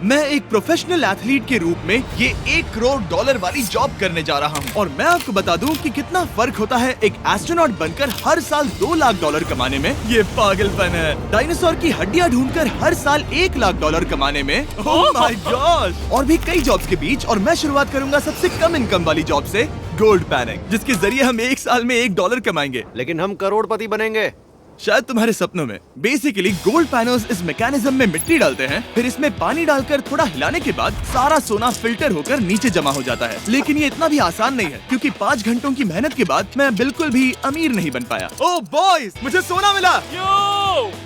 मैं एक professional athlete के रूप में ये $1 करोड़ वाली जॉब करने जा रहा हूँ और मैं आपको बता दूँ कि कितना फर्क होता है एक एस्ट्रोनॉट बनकर हर साल $2 लाख कमाने में। ये पागलपन है। डायनासोर की हड्डियाँ ढूंढकर हर साल $1 लाख कमाने में। Oh my God. और भी कई जॉब्स के बीच, और मैं शुरुआत करूंगा सबसे कम इनकम वाली जॉब से, गोल्ड पैनिंग, जिसके जरिए हम एक साल में $1 कमाएंगे। लेकिन हम करोड़पति बनेंगे शायद तुम्हारे सपनों में। बेसिकली गोल्ड पैनर्स इस मैकेनिज्म में मिट्टी डालते हैं, फिर इसमें पानी डालकर थोड़ा हिलाने के बाद सारा सोना फिल्टर होकर नीचे जमा हो जाता है। लेकिन ये इतना भी आसान नहीं है, क्योंकि 5 घंटों की मेहनत के बाद मैं बिल्कुल भी अमीर नहीं बन पाया। ओह बॉयज, मुझे सोना मिला।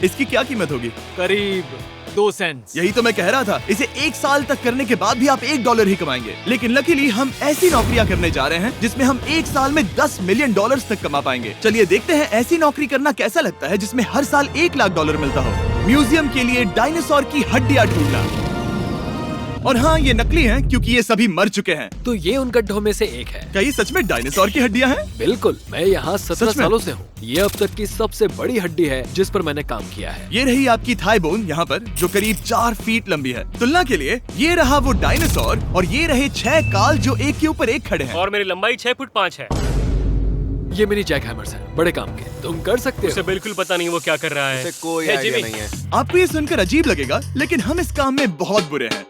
इसकी क्या कीमत होगी? करीब 2 सेंट्स। यही तो मैं कह रहा था। इसे 1 साल तक करने के बाद भी आप $1 ही कमाएंगे। लेकिन लकीली हम ऐसी नौकरियां करने जा रहे हैं जिसमें हम 1 साल में $10 मिलियन तक कमा पाएंगे। चलिए देखते हैं ऐसी नौकरी करना कैसा लगता है जिसमें हर साल $1 लाख मिलता हो। म्यूजियम के लिए डायनासोर की हड्डियां ढूंढना। और हाँ, ये नकली हैं क्योंकि ये सभी मर चुके हैं। तो ये उन गड्ढों में से एक है। क्या ये सच में डायनासोर की हड्डियां हैं? बिल्कुल, मैं यहाँ 17 सच में? सालों से हूँ। ये अब तक की सबसे बड़ी हड्डी है जिस पर मैंने काम किया है। ये रही आपकी थाई बोन यहाँ पर, जो करीब 4 फीट लंबी है। तुलना के लिए ये रहा वो डायनासोर, और ये रहे 6 काल जो एक के ऊपर एक खड़े हैं। और मेरी लंबाई 6 फुट 5 है। ये मेरी जैक हैमर्स है, बड़े काम के। तुम कर सकते उसे हो। बिल्कुल पता नहीं वो क्या कर रहा है। उसे कोई Hey, आइडिया Jimmy। नहीं है। आपको ये सुनकर अजीब लगेगा, लेकिन हम इस काम में बहुत बुरे हैं।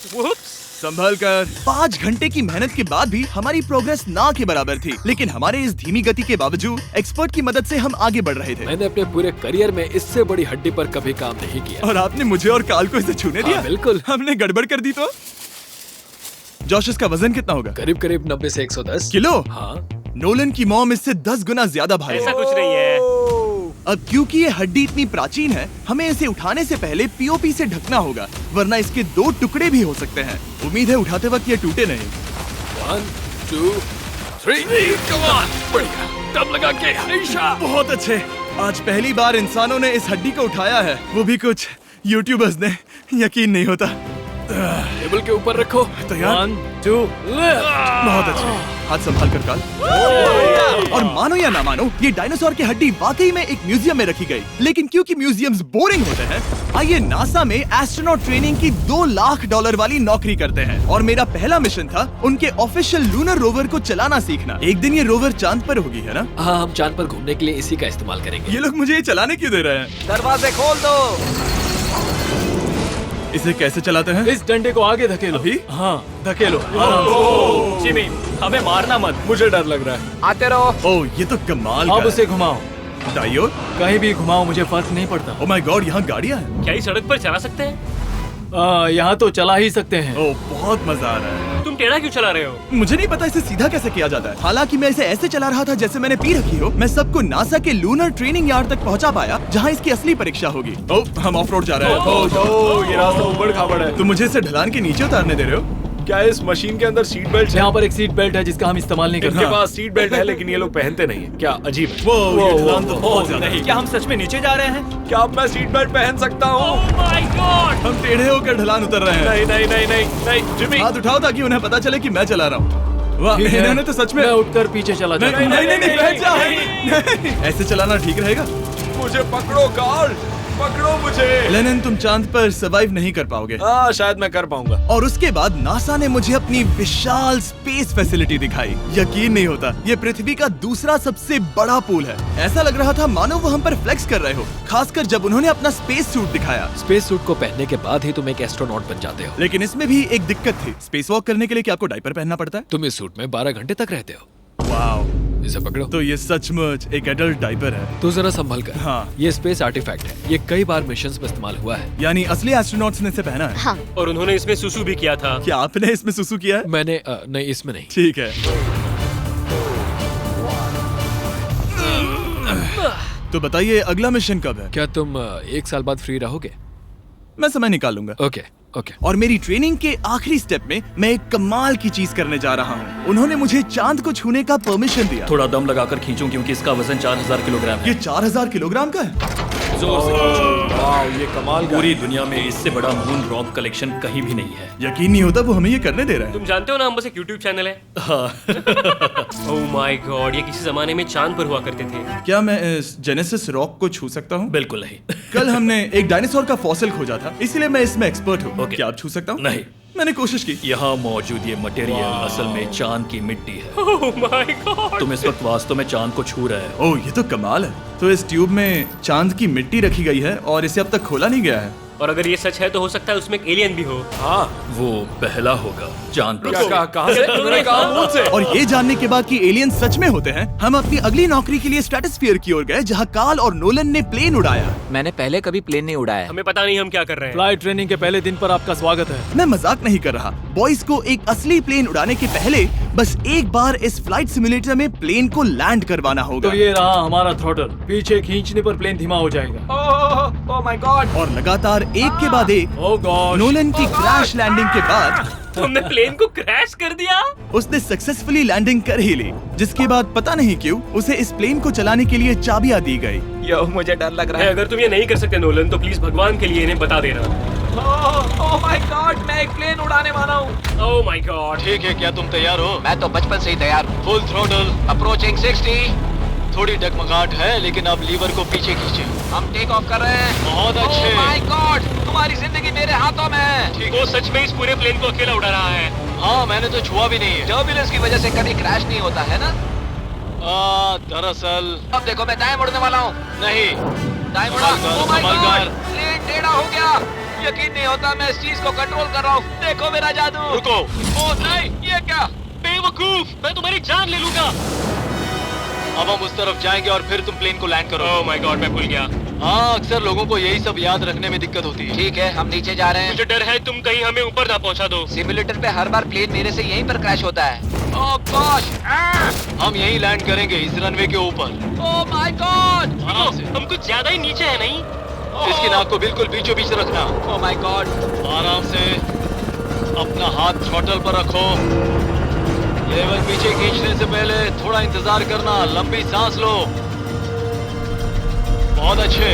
Whoops। संभल कर। 5 घंटे की मेहनत के बाद भी हमारी प्रोग्रेस ना के बराबर थी, लेकिन हमारे इस धीमी गति के बावजूद एक्सपर्ट की मदद से हम आगे बढ़ रहे थे। मैंने अपने पूरे करियर में इससे बड़ी हड्डी पर कभी काम नहीं किया। और आपने मुझे और काल को इसे छूने दिया? हाँ, बिल्कुल। हमने गड़बड़ कर दी तो? जोश, इसका वजन कितना होगा? करीब करीब 90 से 110 किलो। हाँ। नोलन की मॉम इससे 10 गुना ज्यादा भारी ऐसा है। कुछ नहीं है। अब क्योंकि ये हड्डी इतनी प्राचीन है, हमें इसे उठाने से पहले पीओपी से ढकना होगा, वरना इसके 2 टुकड़े भी हो सकते हैं। उम्मीद है उठाते वक्त ये टूटे नहीं। 1 2 3 कम ऑन। बढ़िया, दम लगा के। ऐशा। बहुत अच्छे। आज पहली बार इंसानों ने इस हड्डी को उठाया है, वो भी कुछ यूट्यूबर्स ने। यकीन नहीं होता। टेबल के ऊपर रखो। तैयार? 1 2 बहुत अच्छे। हाथ संभाल कर काल। और मानो या ना मानो, ये डायनासोर की हड्डी वाकई में एक म्यूजियम में रखी गई। लेकिन क्योंकि म्यूजियम्स बोरिंग होते हैं, आइए नासा में एस्ट्रोनॉट ट्रेनिंग की $2 लाख वाली नौकरी करते हैं। और मेरा पहला मिशन था उनके ऑफिशियल लूनर रोवर को चलाना सीखना। एक दिन ये रोवर चांद पर होगी, है ना? हाँ, हम चांद पर घूमने के लिए इसी का इस्तेमाल करेंगे। ये लोग मुझे ये चलाने क्यों दे रहे हैं? दरवाजे खोल दो। इसे कैसे चलाते हैं? इस डंडे को आगे धकेलो। अभी? हाँ, धकेलो। जिमी, हमें मारना मत। मुझे डर लग रहा है। आते रहो। ओह, ये तो कमाल अब का उसे घुमाओ। है। दाईं ओर? कहीं भी घुमाओ, मुझे फर्क नहीं पड़ता। ओह माय गॉड, यहाँ गाड़ियाँ हैं। क्या इस सड़क पर चला सकते हैं? यहाँ तो चला ही सकते हैं। ओह, बहुत मजा आ रहा है। तुम टेढ़ा क्यों चला रहे हो? मुझे नहीं पता इसे सीधा कैसे किया जाता है। हालांकि मैं इसे ऐसे चला रहा था जैसे मैंने पी रखी हो। मैं सबको नासा के लूनर ट्रेनिंग यार्ड तक पहुंचा पाया, जहां इसकी असली परीक्षा होगी। ओह, हम ऑफ रोड जा रहे हैं। ओह, ये रास्ता ऊबड़ खाबड़ है। तुम मुझे इसे ढलान के नीचे उतारने दे रहे हो? क्या इस मशीन के अंदर सीट बेल्ट है? यहाँ पर एक सीट बेल्ट है जिसका हम इस्तेमाल नहीं इनके करते। पास सीट बेल्ट है, लेकिन ये लोग पहनते नहीं है। क्या अजीब है। वो, ये ढलान तो बहुत ज्यादा है। क्या हम सच में नीचे जा रहे हैं? क्या अब मैं सीट बेल्ट पहन सकता हूँ? Oh my God! हम टेढ़े होकर ढलान उतर रहे हैं। नहीं नहीं नहीं नहीं नहीं जिमी। हाथ उठाओ ताकि उन्हें पता चले कि मैं चला रहा हूँ। वाह, ठीक है। इन्होंने तो सच में। मैं उठकर पीछे चला नहीं जाता नहीं हूँ। नहीं, बैठ जा। नहीं, ऐसे चलाना ठीक रहेगा? मुझे पकड़ो कार्ल, पकड़ो मुझे। लेनिन, तुम चांद पर सर्वाइव नहीं कर पाओगे। हाँ, शायद मैं कर पाऊंगा। और उसके बाद नासा ने मुझे अपनी विशाल स्पेस फैसिलिटी दिखाई। यकीन नहीं होता, ये पृथ्वी का दूसरा सबसे बड़ा पूल है। ऐसा लग रहा था मानो वो हम पर फ्लेक्स कर रहे हो, खासकर जब उन्होंने अपना स्पेस सूट दिखाया। स्पेस सूट को पहनने के बाद ही तुम एक एस्ट्रोनॉट बन जाते हो। लेकिन इसमें भी एक दिक्कत थी। स्पेस वॉक करने के लिए क्या आपको डायपर पहनना पड़ता है? तुम इस सूट में 12 घंटे तक रहते हो। वाओ, इसे पकड़ो। तो ये सचमुच एक एडल्ट डायपर है। तो जरा संभल कर। हाँ। ये स्पेस आर्टिफैक्ट है। ये कई बार मिशंस में इस्तेमाल हुआ है। यानी असली एस्ट्रोनॉट्स ने इसे पहना है। हाँ। और उन्होंने इसमें सुसु भी किया था। क्या आपने इसमें सुसु किया है? मैंने नहीं, इसमें नहीं। ठीक है। तो बताइए अगला मिशन कब है? क्या तुम 1 साल बाद फ्री रहोगे? मैं समय निकाल लूंगा। Okay okay. और मेरी ट्रेनिंग के आखिरी स्टेप में मैं एक कमाल की चीज करने जा रहा हूँ। उन्होंने मुझे चांद को छूने का परमिशन दिया। थोड़ा दम लगाकर खींचूं क्योंकि इसका वजन 4000 किलोग्राम है। ये 4000 किलोग्राम का है। जोर से खींचो। वाह, ये कमाल का पूरी है। दुनिया में इससे बड़ा मून रॉक कलेक्शन कहीं भी नहीं है। यकीन नहीं होता वो हमें ये करने दे रहा है। तुम जानते हो ना हम बस एक यूट्यूब चैनल है। हाँ। ओह माय गॉड, ये किसी जमाने में चांद पर हुआ करते थे। क्या मैं इस जेनेसिस रॉक को छू सकता हूँ? बिल्कुल नहीं। कल हमने एक डायनासोर का फॉसिल खोजा था, इसलिए मैं इसमें एक्सपर्ट हूँ। Okay. क्या आप छू सकता हूँ? नहीं। मैंने कोशिश की। यहाँ मौजूद ये मटेरियल असल में चांद की मिट्टी है। Oh my God. तुम इस वक्त वास्तव में चांद को छू रहे हो। ओह, ये तो कमाल है। तो इस ट्यूब में चांद की मिट्टी रखी गई है और इसे अब तक खोला नहीं गया है। और अगर ये सच है तो हो सकता है उसमें एक एलियन भी हो। हाँ, वो पहला होगा चांद पर। क्या कहा? कहाँ से? तुमने कहा मुंह से। और ये जानने के बाद कि एलियन सच में होते हैं, हम अपनी अगली नौकरी के लिए स्ट्रेटोस्फीयर की ओर गए, जहाँ कार्ल और नोलन ने प्लेन उड़ाया। मैंने पहले कभी प्लेन नहीं उड़ाया। हमें पता नहीं हम क्या कर रहे हैं। फ्लाइट ट्रेनिंग के पहले दिन पर आपका स्वागत है। मैं मजाक नहीं कर रहा। बॉयज को एक असली प्लेन उड़ाने के पहले बस एक बार इस फ्लाइट सिमुलेटर में प्लेन को लैंड करवाना होगा। तो ये रहा हमारा थ्रॉटल। पीछे खींचने पर प्लेन धीमा हो जाएगा। Oh my God. और लगातार एक के बाद एक ओह गॉड। नोलन की क्रैश लैंडिंग के बाद तुमने प्लेन को क्रैश कर दिया। उसने सक्सेसफुली लैंडिंग कर ही ली, जिसके बाद पता नहीं क्यों उसे इस प्लेन को चलाने के लिए चाबियां दी गई। यो, मुझे डर लग रहा है। अगर तुम ये नहीं कर सकते नोलन तो प्लीज भगवान के लिए इन्हें बता देना। ओह माय गॉड, मैं एक प्लेन उड़ाने वाला हूँ। Oh my God. ठीक है, क्या तुम तैयार हो? मैं तो बचपन से ही तैयार हूँ। Full throttle, approaching 60। थोड़ी डगमगाहट है लेकिन अब लीवर को पीछे खींचे। हम टेक ऑफ कर रहे हैं। बहुत अच्छे। ओह माय गॉड, तुम्हारी जिंदगी मेरे हाथों में है। ठीक वो है। सच में इस पूरे प्लेन को अकेला उड़ा रहा है। हाँ, मैंने तो छुआ भी नहीं है। टर्बुलेंस की वजह से कभी क्रैश नहीं होता है ना। दरअसल अब देखो मैं दाएं मुड़ने वाला हूँ। नहीं। दाएं मुड़ा। संभल कर, ओह माय संभल गॉड, कर। प्लेन टेढ़ा हो गया। यकीन नहीं होता मैं इस चीज को कंट्रोल कर रहा हूँ। देखो मेरा जादू। रुको। ओह नहीं, ये क्या? बेवकूफ, मैं तुम्हारी जान ले लूंगा। अब हम उस तरफ जाएंगे और फिर तुम प्लेन को लैंड करो। ओह माय गॉड, मैं भूल गया। हाँ, अक्सर लोगों को यही सब याद रखने में दिक्कत होती है। ठीक है, हम नीचे जा रहे हैं। मुझे डर है तुम कहीं हमें ऊपर ना पहुंचा दो। सिमुलेटर पे हर बार प्लेन मेरे से यहीं पर क्रैश होता है। ओह गॉश। हम यहीं लैंड करेंगे, इस रनवे के ऊपर। Oh my God. आराम से। हम कुछ ज्यादा ही नीचे है नहीं? इसकी नाक को बिल्कुल बीचों बीच रखना। Oh my God. आराम से अपना हाथ थ्रॉटल पर रखो। लेवल पीछे खींचने से पहले थोड़ा इंतजार करना, लंबी सांस लो। बहुत अच्छे।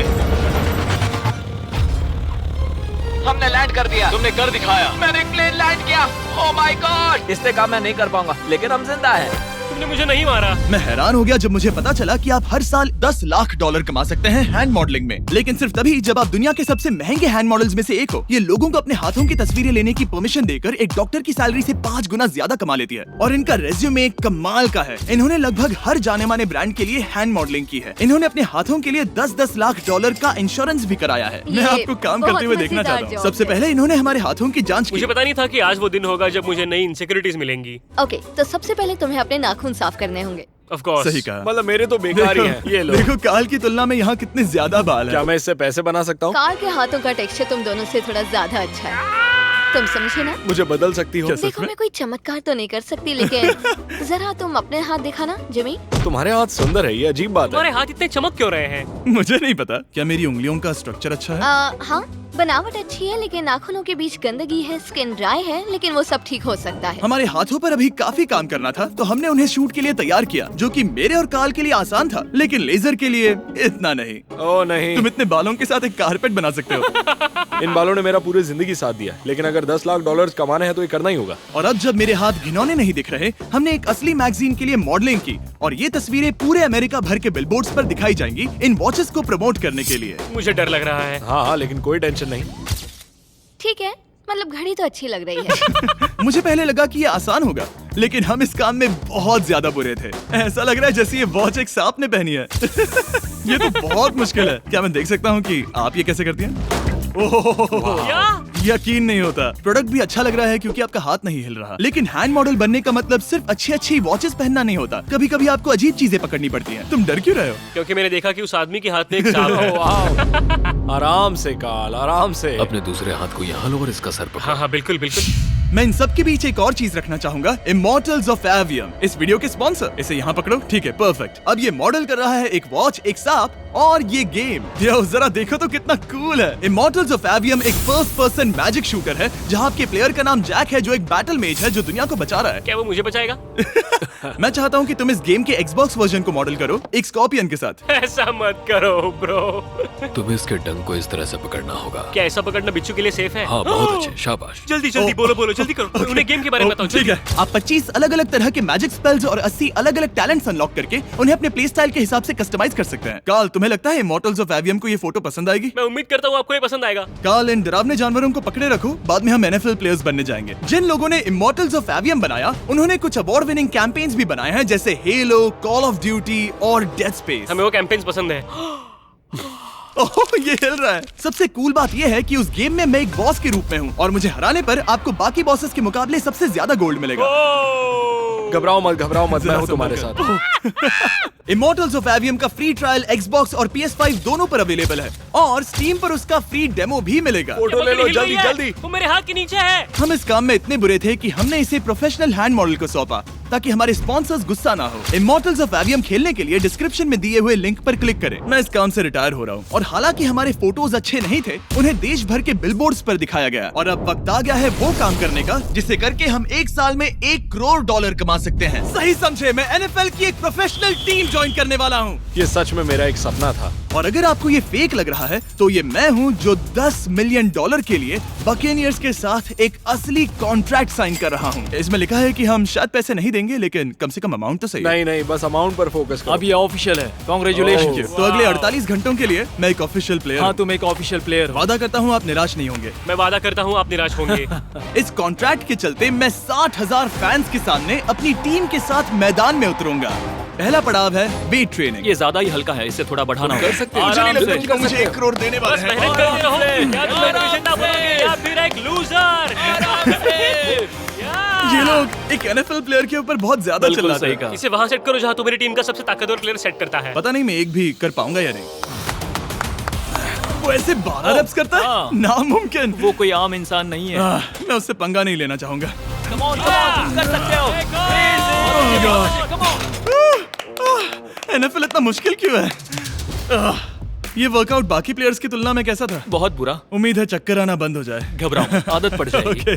हमने लैंड कर दिया। तुमने कर दिखाया। मैंने प्लेन लैंड किया। Oh my God. इससे काम मैं नहीं कर पाऊंगा, लेकिन हम जिंदा हैं। तुमने मुझे नहीं मारा। मैं हैरान हो गया जब मुझे पता चला कि आप हर साल 10 लाख डॉलर कमा सकते हैं हैंड मॉडलिंग में, लेकिन सिर्फ तभी जब आप दुनिया के सबसे महंगे हैंड मॉडल्स में से एक हो। ये लोगों को अपने हाथों की तस्वीरें लेने की परमिशन देकर एक डॉक्टर की सैलरी से 5 गुना ज्यादा कमा लेती है। और इनका रेज्यूमे कमाल का है। इन्होंने लगभग हर जाने माने ब्रांड के लिए हैंड मॉडलिंग की है। इन्होंने अपने हाथों के लिए 10-10 लाख डॉलर का इंश्योरेंस भी कराया है। मैं आपको काम करते हुए देखना चाहता हूँ। सबसे पहले इन्होंने हमारे हाथों की जाँच मुझे की। पता नहीं था कि आज वो दिन होगा जब मुझे नई इनसिक्योरिटीज मिलेंगी। ओके, तो सबसे पहले तुम्हें अपने नाखून साफ करने होंगे। Of course. सही कहा। मतलब मेरे तो बेकार ही हैं। ये लो। देखो काल की तुलना में यहाँ कितने ज्यादा बाल क्या हैं। मैं इससे पैसे बना सकता हूँ? कार के हाथों का टेक्सचर तुम दोनों से थोड़ा ज्यादा अच्छा है। तुम समझे ना? मुझे बदल सकती हो? देखो मैं कोई चमत्कार तो नहीं कर सकती, लेकिन जरा तुम अपने हाथ दिखाना जिमी। तुम्हारे हाथ सुंदर है, ये अजीब बात है। तुम्हारे हाथ इतने चमक क्यों रहे हैं? मुझे नहीं पता। क्या मेरी उंगलियों का स्ट्रक्चर अच्छा है? हाँ, बनावट अच्छी है, लेकिन नाखूनों के बीच गंदगी है, स्किन ड्राई है, लेकिन वो सब ठीक हो सकता है। हमारे हाथों पर अभी काफी काम करना था, तो हमने उन्हें शूट के लिए तैयार किया, जो कि मेरे और काल के लिए आसान था, लेकिन लेजर के लिए इतना नहीं। ओह नहीं। तुम इतने बालों के साथ एक कारपेट बना सकते हो। इन बालों ने मेरा पूरी जिंदगी साथ दिया, लेकिन अगर 10 लाख डॉलर कमाने हैं तो ये करना ही होगा। और अब जब मेरे हाथ घिनौने नहीं दिख रहे, हमने एक असली मैगजीन के लिए मॉडलिंग की, और ये तस्वीरें पूरे अमेरिका भर के बिलबोर्ड्स पर दिखाई जाएंगी इन वॉचेस को प्रमोट करने के लिए। मुझे डर लग रहा है। हाँ, लेकिन कोई टेंशन नहीं। ठीक है, मतलब घड़ी तो अच्छी लग रही है। मुझे पहले लगा कि ये आसान होगा, लेकिन हम इस काम में बहुत ज्यादा बुरे थे। ऐसा लग रहा है जैसे ये वॉच एक सांप ने पहनी है। ये तो बहुत मुश्किल है। क्या मैं देख सकता हूँ कि आप ये कैसे करती हैं? ओह, क्या? यकीन नहीं होता। प्रोडक्ट भी अच्छा लग रहा है क्योंकि आपका हाथ नहीं हिल रहा, लेकिन हैंड मॉडल बनने का मतलब सिर्फ अच्छी वॉचेस पहनना नहीं होता। कभी कभी आपको अजीब चीजें पकड़नी पड़ती हैं। तुम डर क्यों रहे हो? क्योंकि मैंने देखा कि उस आदमी के हाथ में एक सांप है। वाह। आराम से काल, आराम से। अपने दूसरे हाथ को यहाँ लो और इसका सर पकड़ो। हाँ हाँ, बिल्कुल बिल्कुल। मैं इन सब के बीच एक और चीज रखना चाहूंगा, इमॉर्टल्स ऑफ एवियम, इस वीडियो के स्पॉन्सर। इसे यहाँ पकड़ो। ठीक है, परफेक्ट। अब ये मॉडल कर रहा है एक वॉच, एक सांप और ये गेम, यो जरा देखो तो कितना कूल है। इमॉर्टल्स ऑफ एवियम एक फर्स्ट पर्सन मैजिक शूटर है जहाँ आपके प्लेयर का नाम जैक है जो एक बैटल मेज है जो दुनिया को बचा रहा है। क्या वो मुझे बचाएगा? मैं चाहता हूँ कि तुम इस गेम के Xbox वर्जन को मॉडल करो एक स्कॉर्पियन के साथ। ऐसा मत करो ब्रो। तुम्हें इसके डंक को इस तरह से पकड़ना होगा। क्या ऐसा पकड़ना बिच्छू के लिए सेफ है? हाँ, बहुत अच्छे, शाबाश। जल्दी जल्दी बोलो बोलो, जल्दी करो। उन्हें गेम के बारे में बताओ। ठीक है, आप 25 अलग अलग तरह के मैजिक स्पेल्स और 80 अलग अलग टैलेंट्स अनलॉक करके उन्हें अपने प्ले स्टाइल के हिसाब से कस्टमाइज कर सकते हैं। कार्ल, तुम्हें लगता है इमॉर्टल्स ऑफ एवियम को ये फोटो पसंद आएगी? मैं उम्मीद करता हूँ आपको ये पसंद आएगा। कार्ल, इन डरावने जानवरों को पकड़े रखो, बाद में हम NFL प्लेयर्स बनने जाएंगे। जिन लोगों ने इमॉर्टल्स ऑफ एवियम बनाया उन्होंने कुछ अवार्ड विनिंग कैंपेन्स भी बनाए हैं जैसे हेलो, कॉल ऑफ ड्यूटी और डेड स्पेस। हमें वो कैंपेन्स पसंद है। ओह, ये हिल रहा है। सबसे कूल बात ये है कि उस गेम में मैं एक बॉस के रूप में हूँ और मुझे हराने पर आपको बाकी बॉसेस के मुकाबले सबसे ज्यादा गोल्ड मिलेगा। घबराओ मत, मैं हूँ तुम्हारे साथ। इमॉर्टल्स ऑफ एवियम का फ्री ट्रायल Xbox और PS5 दोनों पर अवेलेबल है और Steam पर उसका फ्री डेमो भी मिलेगा। फोटो ले लो जल्दी जल्दी। वो मेरे हाथ के नीचे है। हम इस काम में इतने बुरे थे कि हमने इसे प्रोफेशनल हैंड मॉडल को सौंपा ताकि हमारे स्पॉन्सर्स गुस्सा ना हो। इमॉर्टल्स ऑफ एवियम खेलने के लिए डिस्क्रिप्शन में दिए हुए लिंक पर क्लिक करें। मैं इस काम से रिटायर हो रहा हूँ और हालांकि हमारे फोटोज अच्छे नहीं थे, उन्हें देश भर के बिलबोर्ड्स पर दिखाया गया और अब वक्त आ गया है वो काम करने का जिसे करके हम एक साल में $1 करोड़ कमा सकते हैं। सही समझे, मैं NFL की एक प्रोफेशनल टीम ज्वाइन करने वाला हूँ। ये सच में मेरा एक सपना था। और अगर आपको ये फेक लग रहा है तो ये मैं हूँ जो $10 मिलियन के लिए बकेनियर्स के साथ एक असली कॉन्ट्रैक्ट साइन कर रहा हूँ। इसमें लिखा है कि हम शायद पैसे नहीं देंगे लेकिन कम से कम अमाउंट तो सही है। नहीं, बस अमाउंट पर फोकस करो। अब ये ऑफिशियल है। कांग्रेचुलेशन। तो अगले 48 घंटों के लिए मैं एक ऑफिशियल प्लेयर हाँ, हूँ। तुम एक ऑफिशियल प्लेयर हो। वादा करता हूँ आप निराश नहीं होंगे। मैं वादा करता हूँ आप निराश होंगे। इस कॉन्ट्रैक्ट के चलते मैं 60,000 फैंस के सामने अपनी टीम के साथ मैदान में उतरूंगा। पहला पड़ाव है वेट ट्रेनिंग। ये ज्यादा ही हल्का है, इसे थोड़ा बढ़ाना होगा। कर सकते हो। मुझे नहीं आराम लगता से। कि मुझे 1 करोड़ देने वाले बस हैं। मेहनत करते रहो। क्या तुम मोटिवेशन ना बनोगे या फिर एक लूजर? ये लोग एक NFL प्लेयर के ऊपर बहुत ज्यादा बिल्कुल चिल्लाते सही हैं। कहा। इसे वहाँ सेट करो जहाँ तुम्हारी टीम का सबसे ताकतवर प्लेयर सेट करता है। पता नहीं मैं एक भी कर पाऊंगा या नहीं। वो ऐसे 12 रेप्स करता है, हाँ। नामुमकिन। वो कोई आम इंसान नहीं है। मैं उससे पंगा नहीं लेना चाहूंगा। Come on, तुम कर सकते हो। NFL इतना मुश्किल क्यों है? ये वर्कआउट बाकी प्लेयर्स की तुलना में कैसा था? बहुत बुरा। उम्मीद है चक्कर आना बंद हो जाए। घबराओ, आदत पड़ जाएगी। ओके।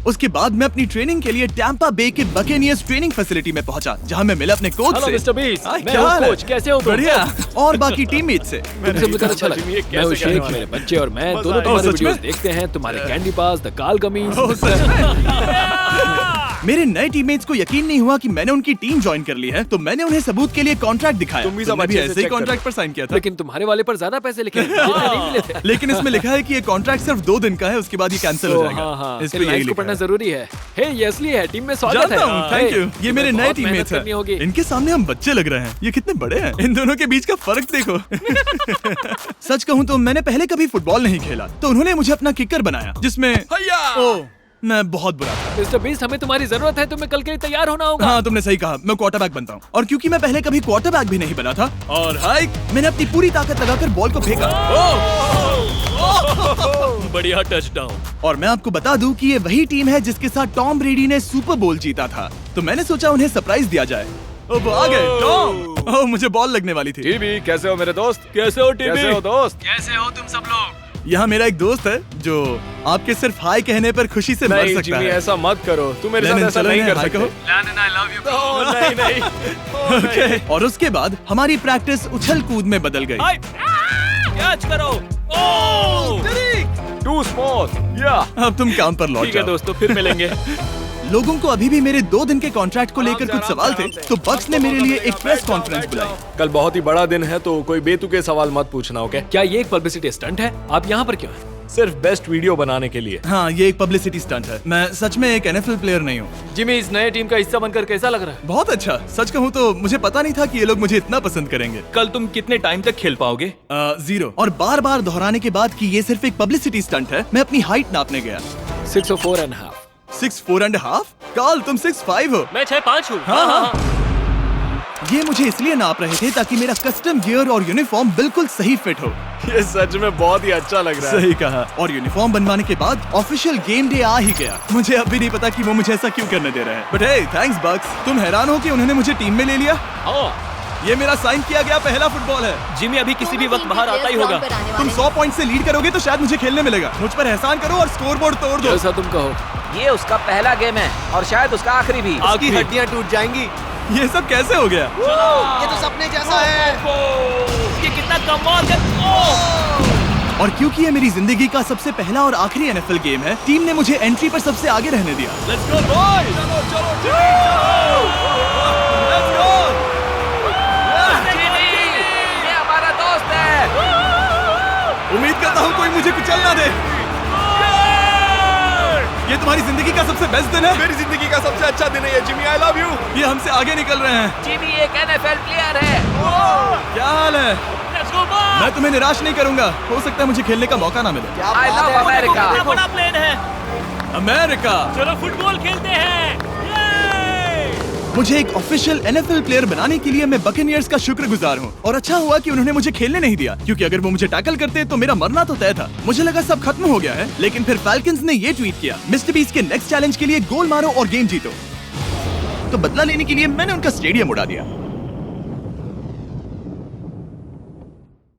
उसके बाद मैं अपनी ट्रेनिंग के लिए टैंपा बे के बकेनियर्स ट्रेनिंग फैसिलिटी में पहुंचा जहां मैं मिला अपने कोच हेलो से। मिस्टर बीस, हाय, मैं क्या हूँ हाल है? कोच, कैसे हो तुम? बढ़िया। और बाकी टीममेट से। तुमसे मिलकर अच्छा लगा। मैं और शेख, मेरे बच्चे और मैं दोनों तुम्हारे सच में? वीडियोस देखते हैं। तुम्हारे कैंडी पास, द काल गमीज। ओह, सच में? मेरे नए टीममेट्स को यकीन नहीं हुआ कि मैंने उनकी टीम ज्वाइन कर ली है, तो मैंने उन्हें सबूत के लिए कॉन्ट्रैक्ट दिखाया। तुम भी सब तुमने अच्छे से ऐसे ही check कॉन्ट्रैक्ट करो। पर साइन किया था। लेकिन तुम्हारे वाले पर ज्यादा पैसे लिखे नहीं मिले थे। लेकिन इसमें लिखा है कि ये कॉन्ट्रैक्ट सिर्फ 2 दिन का है, उसके बाद ये कैंसिल हो जाएगा। हाँ, इस पे इन यही लाइन्स को लिखा पढ़ना है। जरूरी है। हे, ये असली है, टीम में स्वागत है। जानता हूँ, थैंक यू। ये मेरे नए बहुत मेहनत टीममेट्स करनी होगी। हैं। इनके सामने हम बच्चे लग रहे हैं। ये कितने बड़े हैं। इन दोनों के बीच का फर्क देखो। सच कहूँ तो मैंने पहले कभी फुटबॉल नहीं खेला, तो उन्होंने मुझे अपना किकर बनाया जिसमें ओह, मैं बहुत बुरा था। मिस्टर बीस्ट, हमें तुम्हारी जरूरत है। तुम्हें कल के लिए तैयार होना होगा। हाँ, तुमने सही कहा। मैं क्वार्टरबैक बनता हूँ और क्योंकि मैं पहले कभी क्वार्टरबैक भी नहीं बना था और हाइक, मैंने अपनी पूरी ताकत लगाकर बॉल को फेंका। बढ़िया टचडाउन। और मैं आपको बता दूं कि ये वही टीम है जिसके साथ टॉम ब्रेडी ने सुपर बोल जीता था, तो मैंने सोचा उन्हें सरप्राइज दिया जाए। ओ, वो आ गए टॉम। ओह, मुझे बॉल लगने वाली थी। टीबी, कैसे हो मेरे दोस्त? कैसे हो टीबी? कैसे हो दोस्त? कैसे हो तुम सब लोग? यहाँ मेरा एक दोस्त है जो आपके सिर्फ हाय कहने पर खुशी से मर नहीं सकता जिमी, है। ऐसा मत करो। तुम मेरे साथ लेनिन, ऐसा चलो नहीं इन्हें कर हाय सकते। कहो। Landon, I love you. ओह, नहीं। ओके। और उसके बाद हमारी प्रैक्टिस उछल कूद में बदल गई। हाय, कैच करो। ओह, टू स्मॉल। या अब तुम काम पर लौट ठीक है जाओ। दोस्तों, फिर मिलेंगे। लोगों को अभी भी मेरे 2 दिन के कॉन्ट्रैक्ट को लेकर कुछ सवाल थे, तो बक्स ने मेरे लिए एक प्रेस कॉन्फ्रेंस बुलाई। कल बहुत ही बड़ा दिन है, तो कोई बेतुके सवाल मत पूछना, ओके? क्या ये एक पब्लिसिटी स्टंट है? आप यहाँ पर क्यों हैं? सिर्फ बेस्ट वीडियो बनाने के लिए। हाँ, ये एक पब्लिसिटी स्टंट है। मैं सच में एक NFL प्लेयर नहीं हूँ। जिमी, इस नए टीम का हिस्सा बनकर कैसा लग रहा है? बहुत अच्छा। सच कहूँ तो मुझे पता नहीं था कि ये लोग मुझे इतना पसंद करेंगे। कल तुम कितने टाइम तक खेल पाओगे? 0। और बार बार दोहराने के बाद कि ये सिर्फ एक पब्लिसिटी स्टंट है, मैं अपनी हाइट नापने गया। 6'4.5". 6'4.5"? कार्ल, तुम 6'5" हो। मैं 6'5" हूँ। हाँ। ये मुझे इसलिए नाप रहे थे ताकि मेरा कस्टम गियर और यूनिफॉर्म बिल्कुल सही फिट हो। ये सच में बहुत ही अच्छा लग रहा है। सही कहा। और यूनिफॉर्म बनवाने के बाद ऑफिशियल गेम डे आ ही गया। मुझे अब भी नहीं पता कि वो मुझे ऐसा क्यों करने दे रहे हैं। बट हे, थैंक्स बक्स। तुम हैरान हो कि उन्होंने मुझे टीम में ले लिया? हाँ, ये मेरा साइन किया गया पहला फुटबॉल है। जिमी अभी किसी भी वक्त बाहर आता ही होगा। तुम 100 पॉइंट से लीड करोगे तो शायद मुझे खेलने मिलेगा। मुझ पर एहसान करो और स्कोरबोर्ड तोड़ दो। जैसा तुम कहो। ये उसका पहला गेम है और शायद उसका आखिरी भी। उसकी हड्डियां टूट जाएंगी। ये सब कैसे हो गया? ये तो सपने जैसा है। ये कितना कमाल है। और क्योंकि ये मेरी जिंदगी का सबसे पहला और आखिरी एनएफएल गेम है, टीम ने मुझे एंट्री पर सबसे आगे रहने दिया। Let's go boys. चलो चलो लेट्स गो। ये हमारा दोस्त है। उम्मीद करता हूँ कोई मुझे कुचल ना दे। ये तुम्हारी जिंदगी का सबसे बेस्ट दिन है। मेरी जिंदगी का सबसे अच्छा दिन है ये जिमी। I love you. ये हमसे आगे निकल रहे हैं। जिमी एक एनएफएल प्लेयर है। क्या हाल है? Let's go boy. मैं तुम्हें निराश नहीं करूंगा। हो सकता है मुझे खेलने का मौका ना मिले। I love America. कितना बड़ा प्लेन है। अमेरिका। चलो फुटबॉल खेलते हैं। मुझे एक ऑफिशियल एनएफएल प्लेयर बनाने के लिए मैं बकेनियर्स का शुक्रगुजार हूँ। और अच्छा हुआ कि उन्होंने मुझे खेलने नहीं दिया, क्योंकि अगर वो मुझे टैकल करते तो मेरा मरना तो तय था। मुझे लगा सब खत्म हो गया है, लेकिन फिर फैल्कन्स ने ये ट्वीट किया, मिस्टर बीस्ट के नेक्स्ट चैलेंज के लिए गोल मारो और गेम जीतो। तो बदला लेने के लिए मैंने उनका स्टेडियम उड़ा दिया।